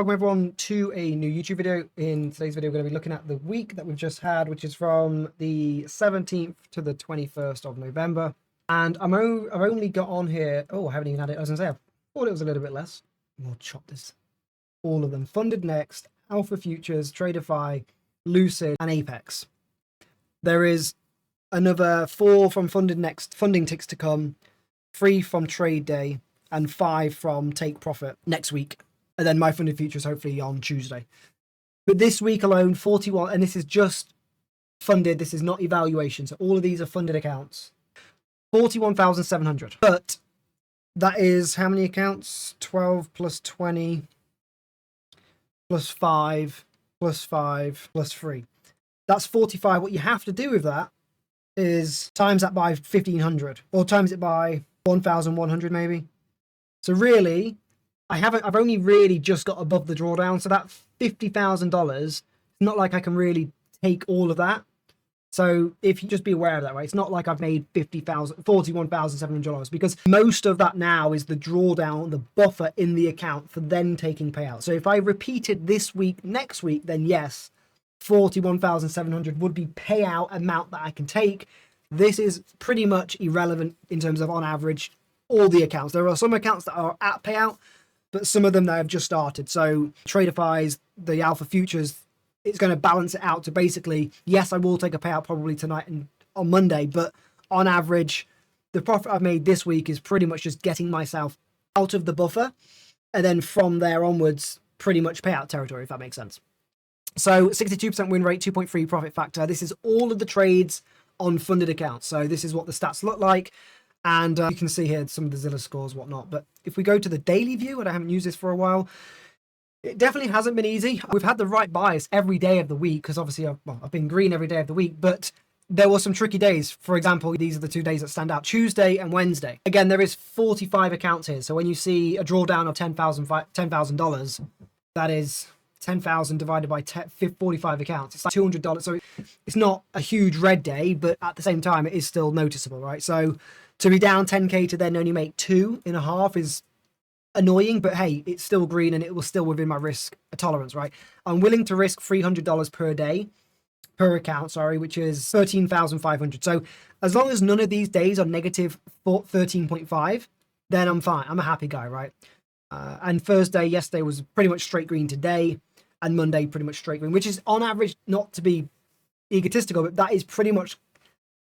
Welcome everyone to a new YouTube video. In today's video, we're going to be looking at the week that we've just had, which is from the 17th to the 21st of November. And I've only got on here. Oh, I haven't even had it. I was going to say, I thought it was a little bit less. We'll chop this. All of them. Funded Next, Alpha Futures, Traderify, Lucid, and Apex. There is another 4 from Funded Next funding ticks to come, 3 from Trade Day, and 5 from Take Profit next week. And then my funded futures hopefully on Tuesday. But this week alone, 41, and this is just funded. This is not evaluation. So all of these are funded accounts. 41,700. But that is how many accounts? 12 plus 20 plus 5 plus 5 plus 3. That's 45. What you have to do with that is times that by 1,500 or times it by 1,100 maybe. So really, I've only really just got above the drawdown. So that $50,000, it's not like I can really take all of that. So if you just be aware of that, right? It's not like I've made $41,700 because most of that now is the drawdown, the buffer in the account for then taking payout. So if I repeated this week, next week, then yes, 41,700 would be payout amount that I can take. This is pretty much irrelevant in terms of on average, all the accounts. There are some accounts that are at payout, but some of them that have just started. So Traderify's, the Alpha Futures, it's going to balance it out to basically, yes, I will take a payout probably tonight and on Monday, but on average, the profit I've made this week is pretty much just getting myself out of the buffer. And then from there onwards, pretty much payout territory, if that makes sense. So 62% win rate, 2.3 profit factor. This is all of the trades on funded accounts. So this is what the stats look like. And you can see here some of the Zilla scores, whatnot. But if we go to the daily view, and I haven't used this for a while, it definitely hasn't been easy. We've had the right bias every day of the week because obviously I've been green every day of the week, but there were some tricky days. For example, these are the 2 days that stand out, Tuesday and Wednesday. Again, there is 45 accounts here. So when you see a drawdown of $10,000, that is 10,000 divided by 45 accounts. It's like $200. So it's not a huge red day, but at the same time, it is still noticeable, right? So to be down 10K to then only make 2.5 is annoying, but hey, it's still green and it was still within my risk tolerance, right? I'm willing to risk $300 per day, per account, which is 13,500. So as long as none of these days are negative 13.5, then I'm fine. I'm a happy guy, right? And Thursday, yesterday was pretty much straight green today, and Monday pretty much straight green, which is on average, not to be egotistical, but that is pretty much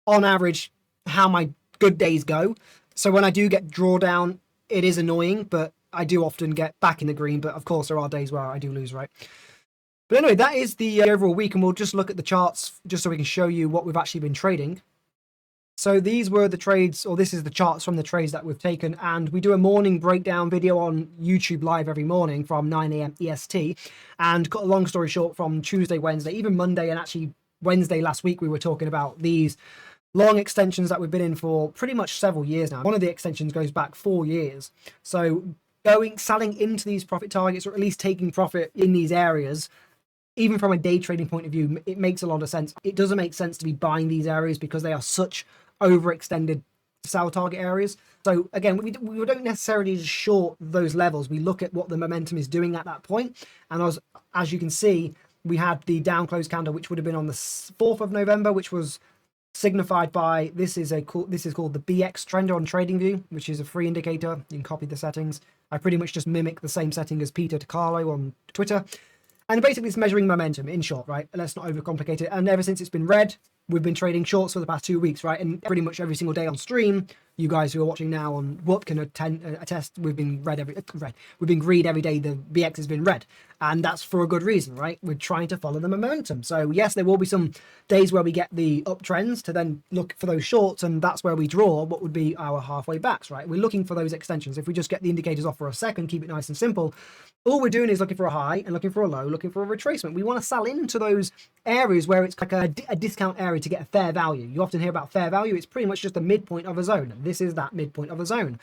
on average how my good days go. So when I do get drawdown, it is annoying, but I do often get back in the green. But of course, there are days where I do lose, right? But anyway, that is the overall week, and we'll just look at the charts just so we can show you what we've actually been trading. So these were the trades, or this is the charts from the trades that we've taken, and we do a morning breakdown video on YouTube live every morning from 9 a.m. EST. And cut a long story short, from Tuesday, Wednesday, even Monday, and actually Wednesday last week, we were talking about these long extensions that we've been in for pretty much several years now. One of the extensions goes back 4 years. So selling into these profit targets, or at least taking profit in these areas, even from a day trading point of view, it makes a lot of sense. It doesn't make sense to be buying these areas because they are such overextended sell target areas. So again, we don't necessarily just short those levels. We look at what the momentum is doing at that point. And as you can see, we had the down close candle, which would have been on the 4th of November, which was signified by this is called the BX trend on TradingView, which is a free indicator. You can copy the settings. I pretty much just mimic the same setting as Peter DiCarlo on Twitter. And basically it's measuring momentum in short, right? Let's not overcomplicate it. And ever since it's been red, we've been trading shorts for the past 2 weeks, right? And pretty much every single day on stream, you guys who are watching now on Whoop can attest, we've been we've been green every day. The BX has been red, and that's for a good reason, right? We're trying to follow the momentum. So yes, there will be some days where we get the uptrends to then look for those shorts, and that's where we draw what would be our halfway backs, right? We're looking for those extensions. If we just get the indicators off for a second, keep it nice and simple, all we're doing is looking for a high and looking for a low, looking for a retracement. We want to sell into those areas where it's like a discount area to get a fair value. You often hear about fair value. It's pretty much just the midpoint of a zone. This is that midpoint of a zone.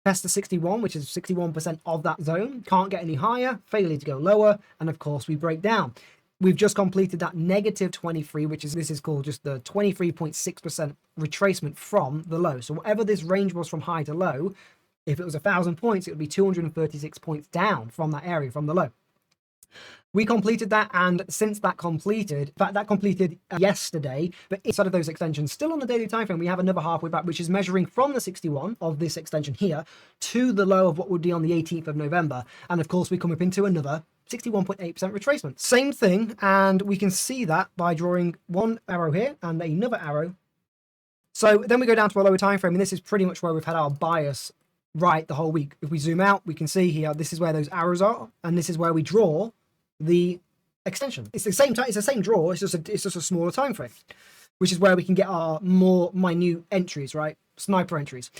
Test the 61, which is 61% of that zone. Can't get any higher, failure to go lower, and of course we break down. We've just completed that negative 23, this is called just the 23.6% retracement from the low. So whatever this range was from high to low, if it was 1,000 points, it would be 236 points down from that area, from the low. We completed that, and since that completed, in fact, that completed yesterday, but inside of those extensions, still on the daily time frame, we have another halfway back, which is measuring from the 61 of this extension here to the low of what would be on the 18th of November. And of course, we come up into another 61.8% retracement. Same thing, and we can see that by drawing one arrow here and another arrow. So then we go down to a lower time frame, and this is pretty much where we've had our bias right the whole week. If we zoom out, we can see here, this is where those arrows are, and this is where we draw the extension. It's the same time, it's the same draw, it's just a smaller time frame, which is where we can get our more minute entries, right? Sniper entries.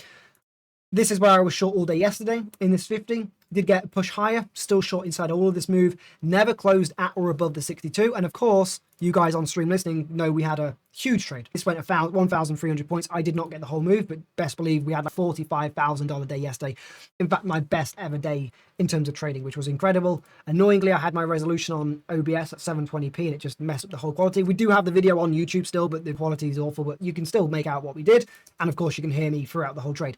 This is where I was short all day yesterday in this 50. Did get a push higher, still short inside all of this move, never closed at or above the 62. And of course, you guys on stream listening know we had a huge trade. This went 1,300 points. I did not get the whole move, but best believe we had a $45,000 day yesterday. In fact, my best ever day in terms of trading, which was incredible. Annoyingly, I had my resolution on OBS at 720p and it just messed up the whole quality. We do have the video on YouTube still, but the quality is awful, but you can still make out what we did. And of course, you can hear me throughout the whole trade.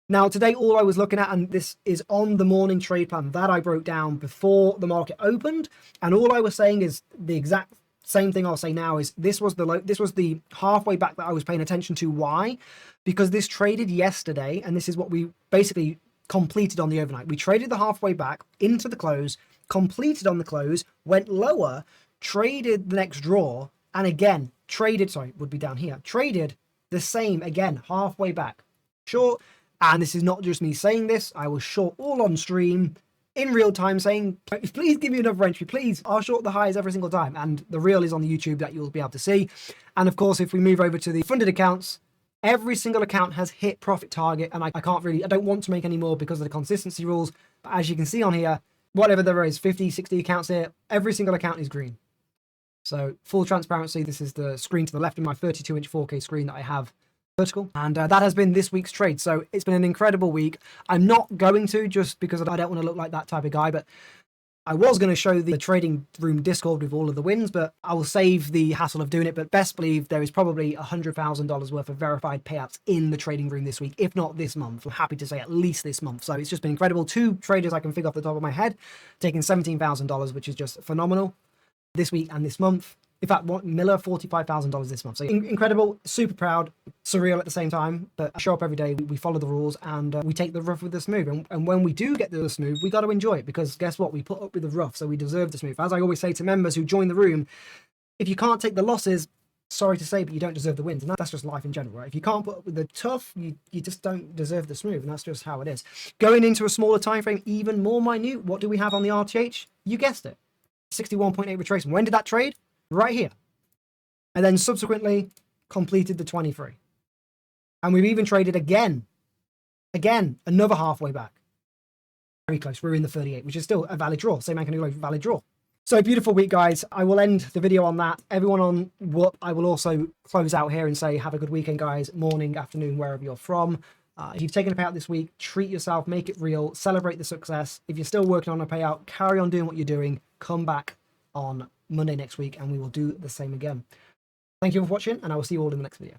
Now, today, all I was looking at, and this is on the morning trade plan that I broke down before the market opened, and all I was saying is the exact same thing I'll say now is this was the halfway back that I was paying attention to. Why? Because this traded yesterday, and this is what we basically completed on the overnight. We traded the halfway back into the close, completed on the close, went lower, traded the next draw, and again, traded the same again, halfway back. Short. And this is not just me saying this. I was short all on stream in real time saying, please give me another entry, please. I'll short the highs every single time. And the reel is on the YouTube that you'll be able to see. And of course, if we move over to the funded accounts, every single account has hit profit target. And I don't want to make any more because of the consistency rules. But as you can see on here, whatever there is, 50, 60 accounts here, every single account is green. So full transparency, this is the screen to the left of my 32-inch 4K screen that I have vertical, and that has been this week's trade. So it's been an incredible week. I'm not going to, just because I don't want to look like that type of guy, but I was going to show the trading room Discord with all of the wins, but I will save the hassle of doing it. But best believe there is probably $100,000 worth of verified payouts in the trading room this week, if not this month. I'm happy to say at least this month. So it's just been incredible. 2 traders I can figure off the top of my head, taking $17,000, which is just phenomenal this week and this month. In fact, Miller, $45,000 this month. So incredible, super proud, surreal at the same time. But I show up every day, we follow the rules, and we take the rough with the smooth. And when we do get the smooth, we got to enjoy it, because guess what? We put up with the rough, so we deserve the smooth. As I always say to members who join the room, if you can't take the losses, sorry to say, but you don't deserve the wins. And that's just life in general, right? If you can't put up with the tough, you just don't deserve the smooth. And that's just how it is. Going into a smaller time frame, even more minute, what do we have on the RTH? You guessed it. 61.8 retracement. When did that trade? Right here. And then subsequently completed the 23. And we've even traded again, another halfway back. Very close. We're in the 38, which is still a valid draw. Same Anthony Globe, valid draw. So beautiful week, guys. I will end the video on that. Everyone on Whoop, I will also close out here and say, have a good weekend, guys. Morning, afternoon, wherever you're from. If you've taken a payout this week, treat yourself, make it real, celebrate the success. If you're still working on a payout, carry on doing what you're doing. Come back on Monday next week and we will do the same again. Thank you for watching, and I will see you all in the next video.